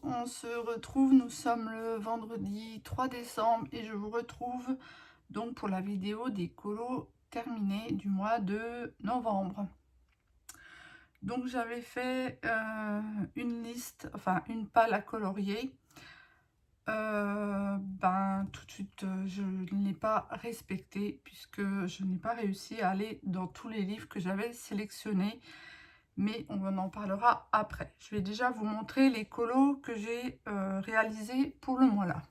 on se retrouve, nous sommes le vendredi 3 décembre et je vous retrouve donc pour la vidéo des colos terminés du mois de novembre. Donc j'avais fait une liste, enfin une palle à colorier. Tout de suite je ne l'ai pas respecté puisque je n'ai pas réussi à aller dans tous les livres que j'avais sélectionnés. Mais on en parlera après. Je vais déjà vous montrer les colos que j'ai réalisés pour le mois là.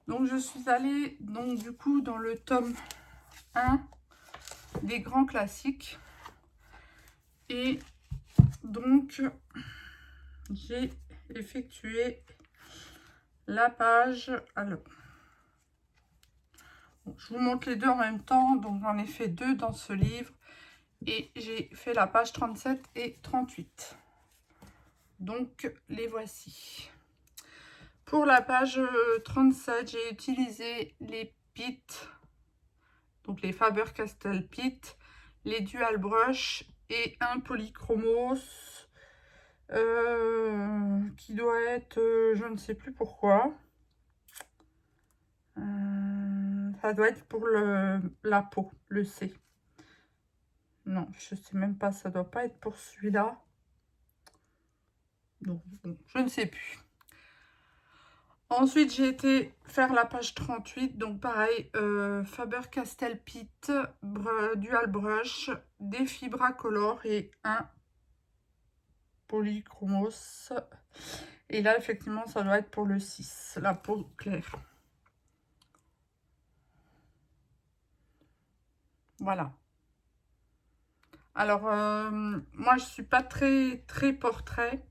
Donc je suis allée donc du coup dans le tome 1 des grands classiques. Et donc j'ai effectué la page. Alors, bon, je vous montre les deux en même temps. Donc j'en ai fait deux dans ce livre. Et j'ai fait la page 37 et 38. Donc les voici. Pour la page 37, j'ai utilisé les Pitt, donc les Faber-Castell Pitt, les Dual Brush et un Polychromos qui doit être, je ne sais plus pourquoi. Ça doit être pour la peau, le C. Non, je sais même pas, ça doit pas être pour celui-là. Donc, bon, je ne sais plus. Ensuite, j'ai été faire la page 38. Donc, pareil, Faber-Castell Pitt, Dual Brush, des Fibracolor et un Polychromos. Et là, effectivement, ça doit être pour le 6, la peau claire. Voilà. Alors, moi, je suis pas très portrait.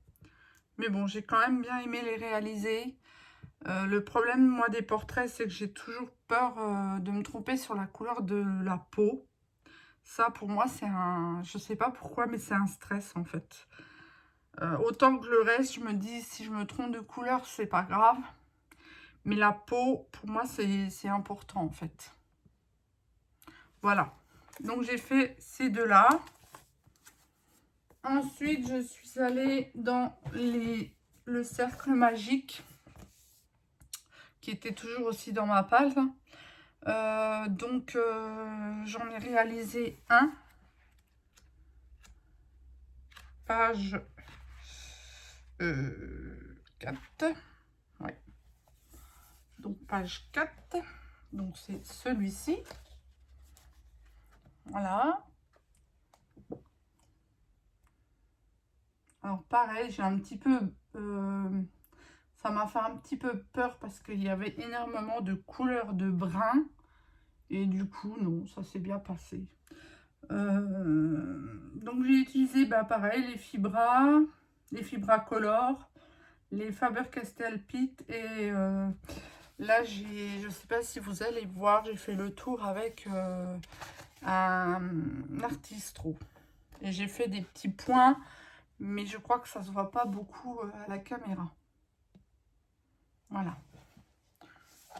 Mais bon, j'ai quand même bien aimé les réaliser. Le problème, moi, des portraits, c'est que j'ai toujours peur de me tromper sur la couleur de la peau. Ça, pour moi, c'est un... Je sais pas pourquoi, mais c'est un stress, en fait. Autant que le reste, je me dis, si je me trompe de couleur, c'est pas grave. Mais la peau, pour moi, c'est important, en fait. Voilà. Donc, j'ai fait ces deux-là. Ensuite, je suis allée dans le cercle magique, qui était toujours aussi dans ma palle. J'en ai réalisé un. Page 4. Ouais. Donc, page 4. Donc, c'est celui-ci. Voilà. Alors, pareil, j'ai un petit peu... ça m'a fait un petit peu peur parce qu'il y avait énormément de couleurs de brun. Et du coup, non, ça s'est bien passé. Donc, j'ai utilisé, pareil, les Fibracolor, les Faber-Castell Pitt et là, je ne sais pas si vous allez voir, j'ai fait le tour avec un Artistro. Et j'ai fait des petits points, mais je crois que ça ne se voit pas beaucoup à la caméra. Voilà.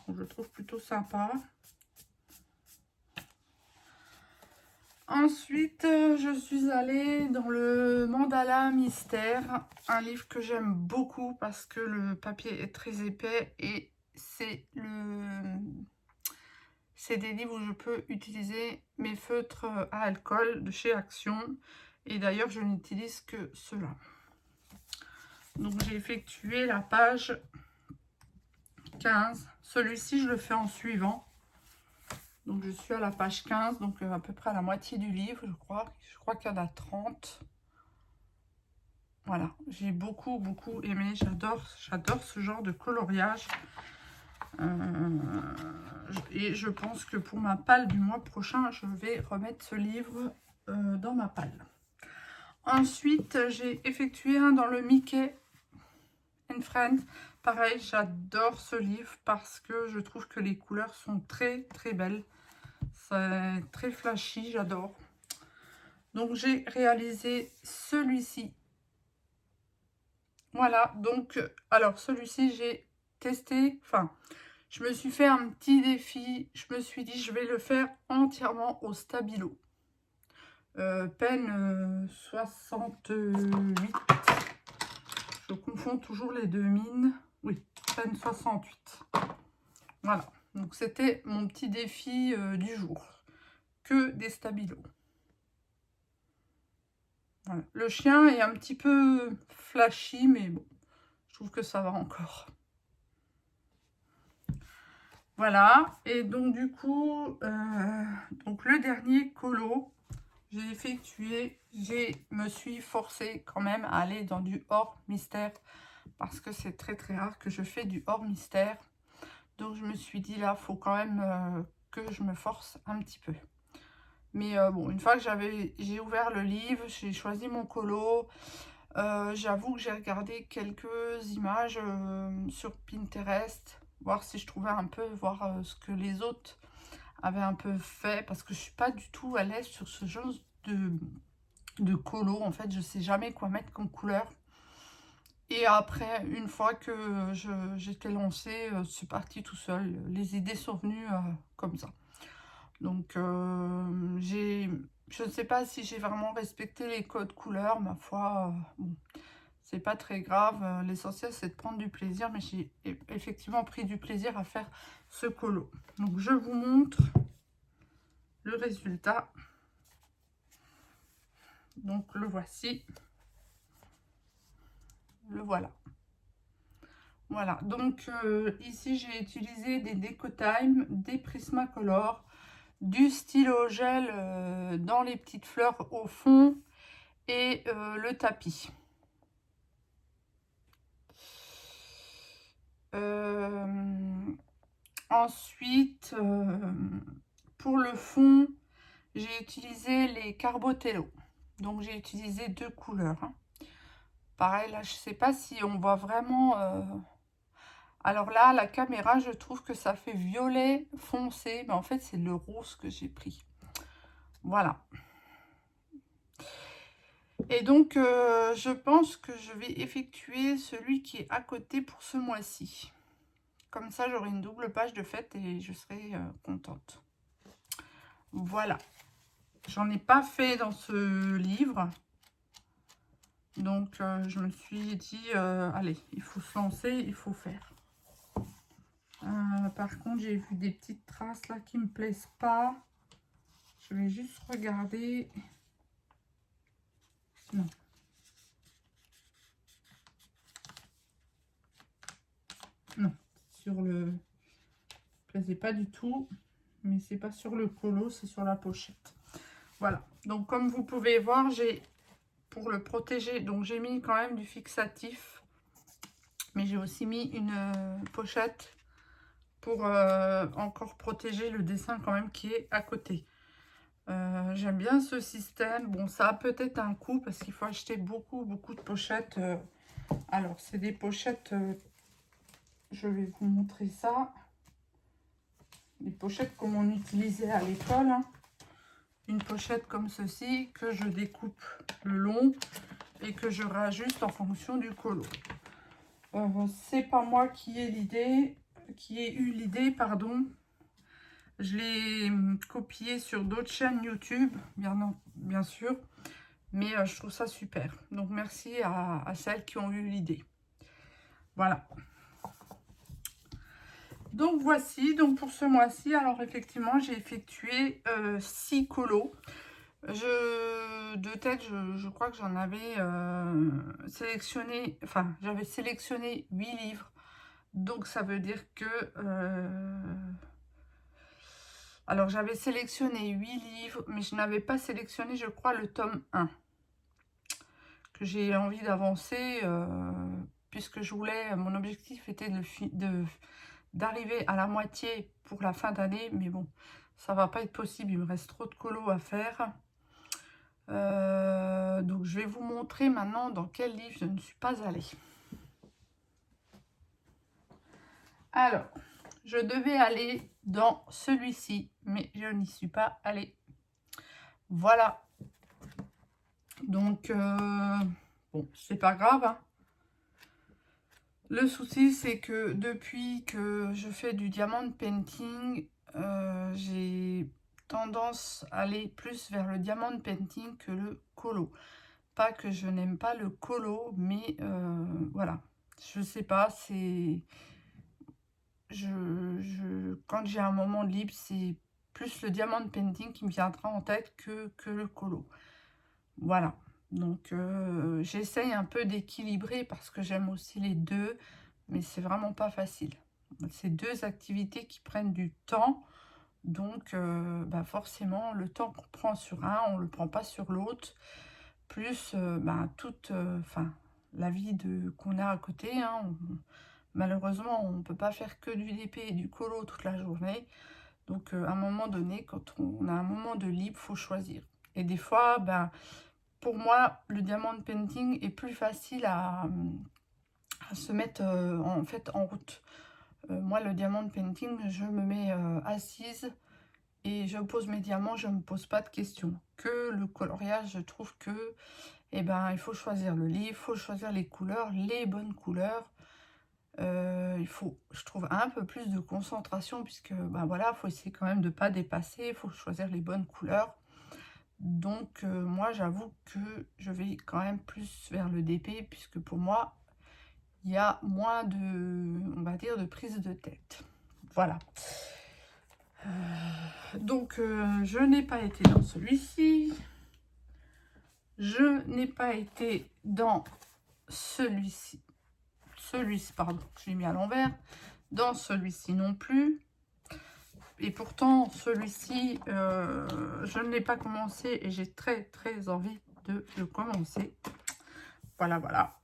Donc, je trouve plutôt sympa. Ensuite, je suis allée dans le Mandala Mystère, un livre que j'aime beaucoup parce que le papier est très épais et c'est des livres où je peux utiliser mes feutres à alcool de chez Action. Et d'ailleurs, je n'utilise que cela. Donc, j'ai effectué la page 15. Celui-ci, je le fais en suivant. Donc, je suis à la page 15, donc à peu près à la moitié du livre, je crois. Je crois qu'il y en a 30. Voilà, j'ai beaucoup aimé. J'adore ce genre de coloriage. Et je pense que pour ma palle du mois prochain, je vais remettre ce livre dans ma palle. Ensuite, j'ai effectué un dans le Mickey and Friends. Pareil, j'adore ce livre parce que je trouve que les couleurs sont très belles. C'est très flashy, j'adore. Donc, j'ai réalisé celui-ci. Voilà, donc, alors celui-ci, j'ai testé, enfin, je me suis fait un petit défi. Je me suis dit, je vais le faire entièrement au stabilo. Peine 68. Je confonds toujours les deux mines. Oui, peine 68. Voilà, donc c'était mon petit défi du jour. Que des stabilos. Voilà. Le chien est un petit peu flashy, mais bon, je trouve que ça va encore. Voilà, et donc du coup, donc le dernier colo, j'ai effectué, me suis forcée quand même à aller dans du hors mystère, parce que c'est très très rare que je fais du hors mystère. Donc je me suis dit là, faut quand même que je me force un petit peu. Mais bon, une fois que j'ai ouvert le livre, j'ai choisi mon colo. J'avoue que j'ai regardé quelques images sur Pinterest, voir si je trouvais un peu, voir ce que les autres avaient un peu fait, parce que je suis pas du tout à l'aise sur ce genre de colo. En fait, je sais jamais quoi mettre comme couleur. Et après, une fois que j'étais lancée, c'est parti tout seul. Les idées sont venues comme ça. Donc, je ne sais pas si j'ai vraiment respecté les codes couleurs, ma foi. Bon, c'est pas très grave. L'essentiel, c'est de prendre du plaisir. Mais j'ai effectivement pris du plaisir à faire ce colo. Donc, je vous montre le résultat. Donc, le voici. Le voilà. Voilà, donc ici j'ai utilisé des Decotime, des Prismacolor, du stylo gel dans les petites fleurs au fond et le tapis. Ensuite, pour le fond, j'ai utilisé les Carbotello. Donc j'ai utilisé deux couleurs. Hein. Pareil, là je sais pas si on voit vraiment... Alors là, la caméra, je trouve que ça fait violet foncé, mais en fait, c'est le rose que j'ai pris. Voilà. Et donc, je pense que je vais effectuer celui qui est à côté pour ce mois-ci. Comme ça, j'aurai une double page de fête et je serai contente. Voilà. J'en ai pas fait dans ce livre. Donc, je me suis dit, allez, il faut se lancer, il faut faire. Par contre, j'ai vu des petites traces là qui me plaisent pas. Je vais juste regarder. Non. Non, sur le... plaisait pas du tout. Mais c'est pas sur le colo, c'est sur la pochette. Voilà. Donc, comme vous pouvez voir, j'ai, pour le protéger, donc j'ai mis quand même du fixatif. Mais j'ai aussi mis une pochette pour encore protéger le dessin quand même qui est à côté. J'aime bien ce système. Bon, ça a peut-être un coût parce qu'il faut acheter beaucoup de pochettes. Alors, c'est des pochettes, je vais vous montrer ça. Des pochettes comme on utilisait à l'école. Hein. Une pochette comme ceci que je découpe le long et que je réajuste en fonction du colo. C'est pas moi qui ai eu l'idée, pardon. Je l'ai copié sur d'autres chaînes YouTube, bien sûr, mais je trouve ça super. Donc merci à celles qui ont eu l'idée. Voilà. Donc voici, donc pour ce mois-ci, alors effectivement, j'ai effectué 6 colos. De tête, je crois que j'en avais sélectionné, enfin, j'avais sélectionné 8 livres. Donc ça veut dire que... alors j'avais sélectionné 8 livres, mais je n'avais pas sélectionné, je crois, le tome 1. Que j'ai envie d'avancer, puisque je voulais, mon objectif était d'arriver à la moitié pour la fin d'année, mais bon, ça va pas être possible, il me reste trop de colos à faire. Donc je vais vous montrer maintenant dans quel livre je ne suis pas allée. Alors, je devais aller dans celui-ci, mais je n'y suis pas allée. Voilà. Donc, bon, c'est pas grave. Hein. Le souci, c'est que depuis que je fais du diamond painting, j'ai tendance à aller plus vers le diamond painting que le colo. pas que je n'aime pas le colo, mais voilà. Je sais pas, c'est... Quand j'ai un moment libre, c'est plus le diamant painting qui me viendra en tête que le colo. Voilà. Donc, j'essaye un peu d'équilibrer parce que j'aime aussi les deux, mais c'est vraiment pas facile. C'est deux activités qui prennent du temps, donc bah forcément, le temps qu'on prend sur un, on ne le prend pas sur l'autre, plus bah, toute enfin, la vie qu'on a à côté, hein, malheureusement, on ne peut pas faire que du DP et du colo toute la journée. Donc, à un moment donné, quand on a un moment de libre, il faut choisir. Et des fois, ben, pour moi, le diamond painting est plus facile à se mettre en fait en route. Moi, le diamond painting, je me mets assise et je pose mes diamants, je ne me pose pas de questions. Que le coloriage, je trouve que eh ben, il faut choisir le livre, il faut choisir les couleurs, les bonnes couleurs. Il faut, je trouve, un peu plus de concentration puisque ben voilà, il faut essayer quand même de ne pas dépasser, il faut choisir les bonnes couleurs. Donc moi j'avoue que je vais quand même plus vers le DP puisque pour moi il y a moins de, on va dire, de prise de tête. Voilà. Donc je n'ai pas été dans celui-ci. Je n'ai pas été dans celui-ci. Celui-ci, pardon, je l'ai mis à l'envers. Dans celui-ci non plus. Et pourtant, celui-ci, je ne l'ai pas commencé et j'ai très très envie de le commencer. Voilà, voilà.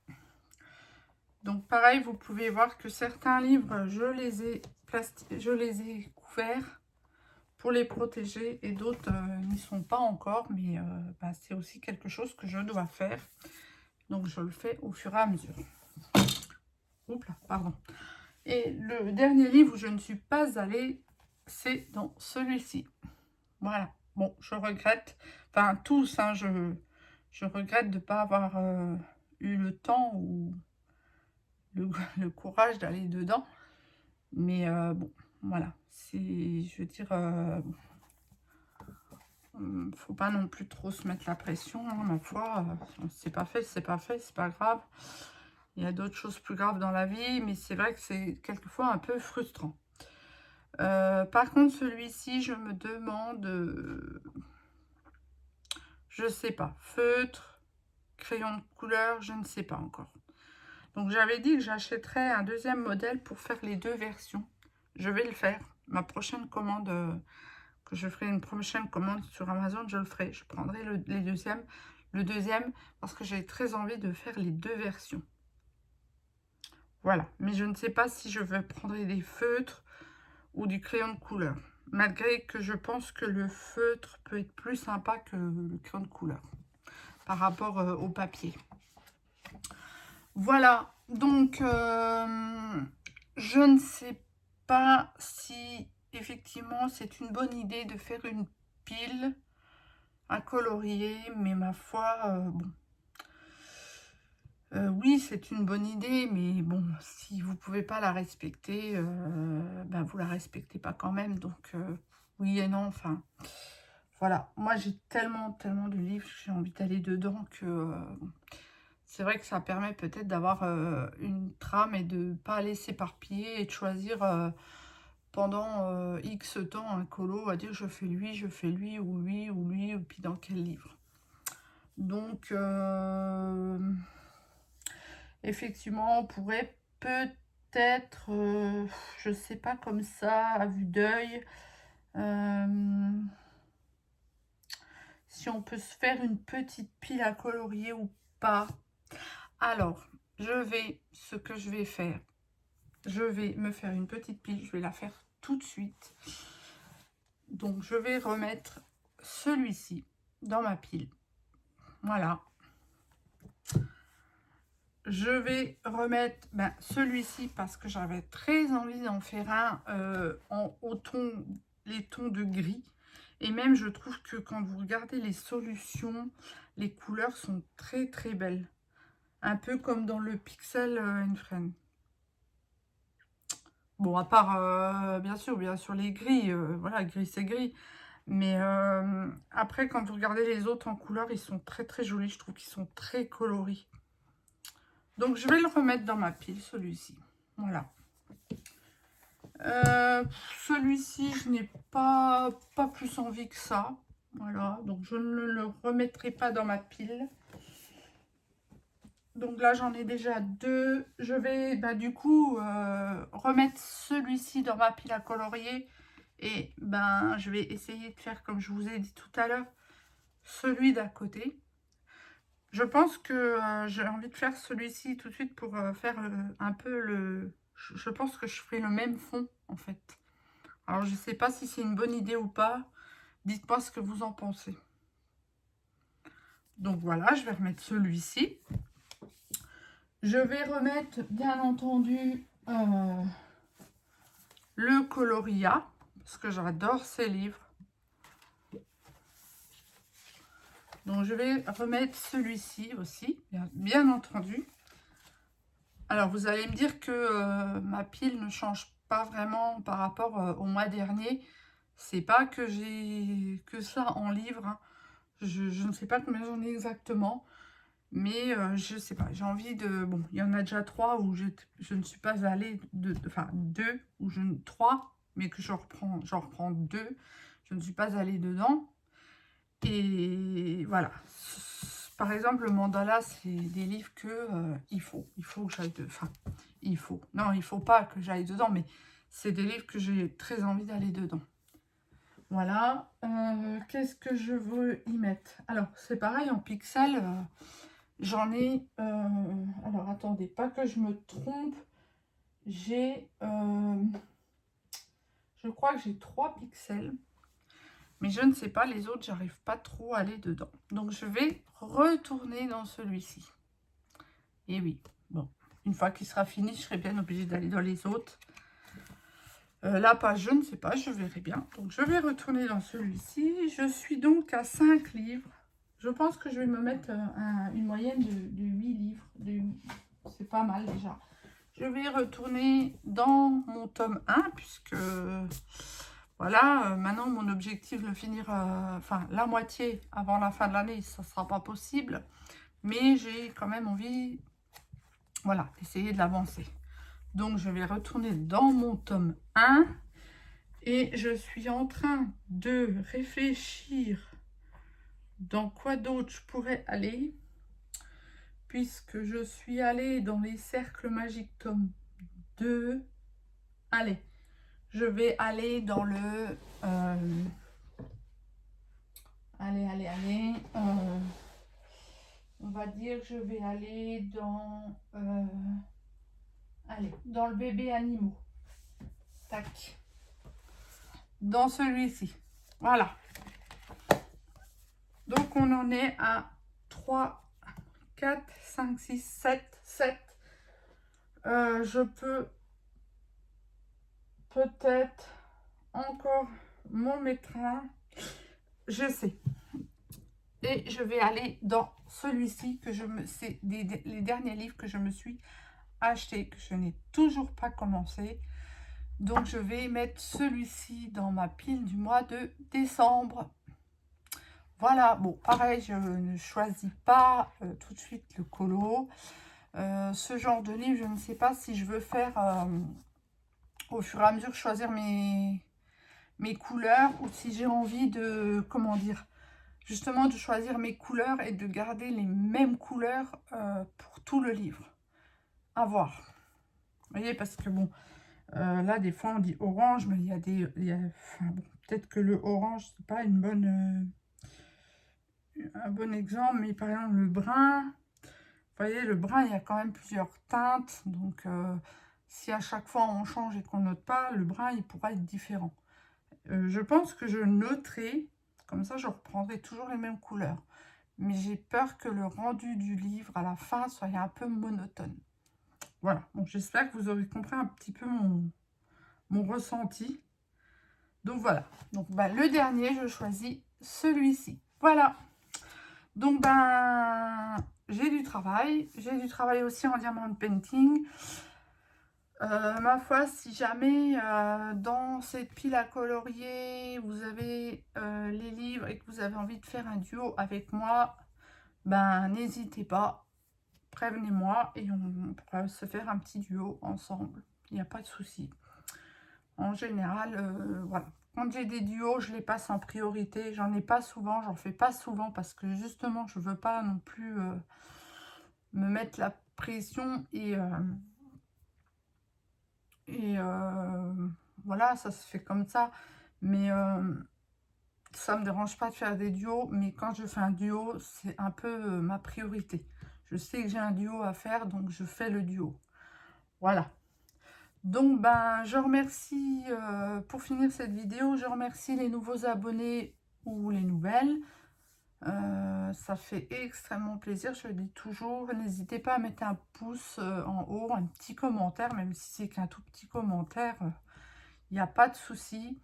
Donc pareil, vous pouvez voir que certains livres, je les ai couverts pour les protéger et d'autres n'y sont pas encore. Mais bah, c'est aussi quelque chose que je dois faire. Donc je le fais au fur et à mesure. Oups là, pardon. Et le dernier livre où je ne suis pas allée, c'est dans celui-ci. Voilà. Bon, je regrette. Enfin, tous, hein, je regrette de ne pas avoir eu le temps ou le courage d'aller dedans. Mais bon, voilà. C'est, je veux dire, faut pas non plus trop se mettre la pression, hein, ma foi. C'est pas fait, c'est pas fait, c'est pas grave. Il y a d'autres choses plus graves dans la vie, mais c'est vrai que c'est quelquefois un peu frustrant. Par contre, celui-ci, je me demande, je sais pas, feutre, crayon de couleur, je ne sais pas encore. Donc, j'avais dit que j'achèterais un deuxième modèle pour faire les deux versions. Je vais le faire. Ma prochaine commande, que je ferai une prochaine commande sur Amazon, je le ferai. Je prendrai le deuxième parce que j'ai très envie de faire les deux versions. Voilà. Mais je ne sais pas si je vais prendre des feutres ou du crayon de couleur. Malgré que je pense que le feutre peut être plus sympa que le crayon de couleur par rapport au papier. Voilà, donc je ne sais pas si effectivement c'est une bonne idée de faire une pile à colorier, mais ma foi, bon. Oui, c'est une bonne idée, mais bon, si vous ne pouvez pas la respecter, ben vous la respectez pas quand même. Donc, oui et non, enfin, voilà. Moi, j'ai tellement de livres, j'ai envie d'aller dedans que c'est vrai que ça permet peut-être d'avoir une trame et de ne pas aller s'éparpiller et de choisir pendant X temps un colo, à dire je fais lui, ou lui, ou puis dans quel livre. Donc, effectivement, on pourrait peut-être, je sais pas, comme ça, à vue d'œil, si on peut se faire une petite pile à colorier ou pas. Alors, ce que je vais faire, je vais me faire une petite pile, je vais la faire tout de suite. Donc, je vais remettre celui-ci dans ma pile. Voilà. Je vais remettre celui-ci parce que j'avais très envie d'en faire un les tons de gris. Et même, je trouve que quand vous regardez les solutions, les couleurs sont très très belles. Un peu comme dans le Pixel Friend. Bon, à part, bien sûr, les gris. Voilà, gris c'est gris. Mais après, quand vous regardez les autres en couleur, ils sont très très jolis. Je trouve qu'ils sont très coloris. Donc, je vais le remettre dans ma pile, celui-ci. Voilà. Celui-ci, je n'ai pas plus envie que ça. Voilà. Donc, je ne le remettrai pas dans ma pile. Donc là, j'en ai déjà deux. Je vais du coup remettre celui-ci dans ma pile à colorier. Et je vais essayer de faire, comme je vous ai dit tout à l'heure, celui d'à côté. Je pense que j'ai envie de faire celui-ci tout de suite pour faire un peu le... Je pense que je ferai le même fond, en fait. Alors, je ne sais pas si c'est une bonne idée ou pas. Dites-moi ce que vous en pensez. Donc voilà, je vais remettre celui-ci. Je vais remettre, bien entendu, le Coloria, parce que j'adore ces livres. Donc, je vais remettre celui-ci aussi, bien entendu. Alors, vous allez me dire que ma pile ne change pas vraiment par rapport au mois dernier. C'est pas que j'ai que ça en livres, hein. Je ne sais pas combien j'en ai exactement. Mais je sais pas, j'ai envie de... Bon, il y en a déjà 3 où je ne suis pas allée... Enfin, 2 ou trois, mais que j'en reprends 2. Je ne suis pas allée dedans. Et voilà. Par exemple, le mandala, c'est des livres que il faut que j'aille dedans. Enfin, il faut. Non, il faut pas que j'aille dedans, mais c'est des livres que j'ai très envie d'aller dedans. Voilà. Qu'est-ce que je veux y mettre? Alors, c'est pareil en pixels. J'en ai... alors, attendez, pas que je me trompe. J'ai... je crois que j'ai 3 pixels. Mais je ne sais pas, les autres, j'arrive pas trop à aller dedans. Donc, je vais retourner dans celui-ci. Et oui, bon. Une fois qu'il sera fini, je serai bien obligée d'aller dans les autres. La page, je ne sais pas, je verrai bien. Donc, je vais retourner dans celui-ci. Je suis donc à 5 livres. Je pense que je vais me mettre une moyenne de 8 livres. C'est pas mal déjà. Je vais retourner dans mon tome 1 puisque voilà, maintenant mon objectif de le finir, enfin la moitié avant la fin de l'année, ça ne sera pas possible. Mais j'ai quand même envie, voilà, d'essayer de l'avancer. Donc je vais retourner dans mon tome 1 et je suis en train de réfléchir dans quoi d'autre je pourrais aller. Puisque je suis allée dans les cercles magiques tome 2. Allez, je vais aller dans le... allez. On va dire que je vais aller dans... allez, dans le bébé animaux. Tac. Dans celui-ci. Voilà. Donc, on en est à 3, 4, 5, 6, 7, 7. Je peux peut-être encore m'en mettre un. Je sais. Et je vais aller dans celui-ci que c'est les derniers livres que je me suis acheté, que je n'ai toujours pas commencé. Donc je vais mettre celui-ci dans ma pile du mois de décembre. Voilà, bon, pareil, je ne choisis pas tout de suite le colo. Ce genre de livre, je ne sais pas si je veux faire au fur et à mesure choisir mes couleurs ou si j'ai envie de, comment dire, justement de choisir mes couleurs et de garder les mêmes couleurs pour tout le livre. À voir. Vous voyez, parce que bon, là des fois on dit orange, mais il y a des... Enfin, bon, peut-être que le orange, c'est pas une bonne... un bon exemple, mais par exemple le brun, vous voyez, le brun, il y a quand même plusieurs teintes, donc si à chaque fois on change et qu'on note pas, le brun, il pourra être différent. Je pense que je noterai, comme ça je reprendrai toujours les mêmes couleurs. Mais j'ai peur que le rendu du livre à la fin soit un peu monotone. Voilà, donc j'espère que vous aurez compris un petit peu mon ressenti. Donc voilà, donc le dernier, je choisis celui-ci. Voilà, donc j'ai du travail aussi en diamond painting. Ma foi, si jamais dans cette pile à colorier, vous avez les livres et que vous avez envie de faire un duo avec moi, ben n'hésitez pas, prévenez-moi et on pourra se faire un petit duo ensemble. Il n'y a pas de souci. En général, voilà. Quand j'ai des duos, je les passe en priorité. J'en ai pas souvent, j'en fais pas souvent parce que justement, je veux pas non plus me mettre la pression et voilà, ça se fait comme ça. Mais ça me dérange pas de faire des duos, mais quand je fais un duo, c'est un peu ma priorité. Je sais que j'ai un duo à faire, donc je fais le duo. Voilà. Donc, ben, je remercie, pour finir cette vidéo, je remercie les nouveaux abonnés ou les nouvelles. Ça fait extrêmement plaisir, je le dis toujours. N'hésitez pas à mettre un pouce en haut, un petit commentaire, même si c'est qu'un tout petit commentaire, il n'y a pas de souci.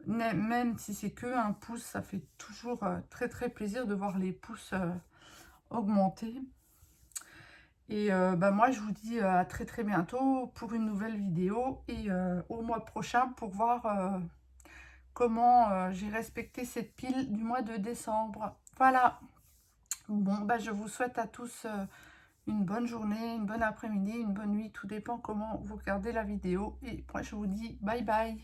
Même si c'est que un pouce, ça fait toujours très très plaisir de voir les pouces augmenter. Et bah, moi, je vous dis à très très bientôt pour une nouvelle vidéo et au mois prochain pour voir comment j'ai respecté cette pile du mois de décembre. Voilà. Bon, bah, je vous souhaite à tous une bonne journée, une bonne après-midi, une bonne nuit. Tout dépend comment vous regardez la vidéo. Et moi, je vous dis bye bye.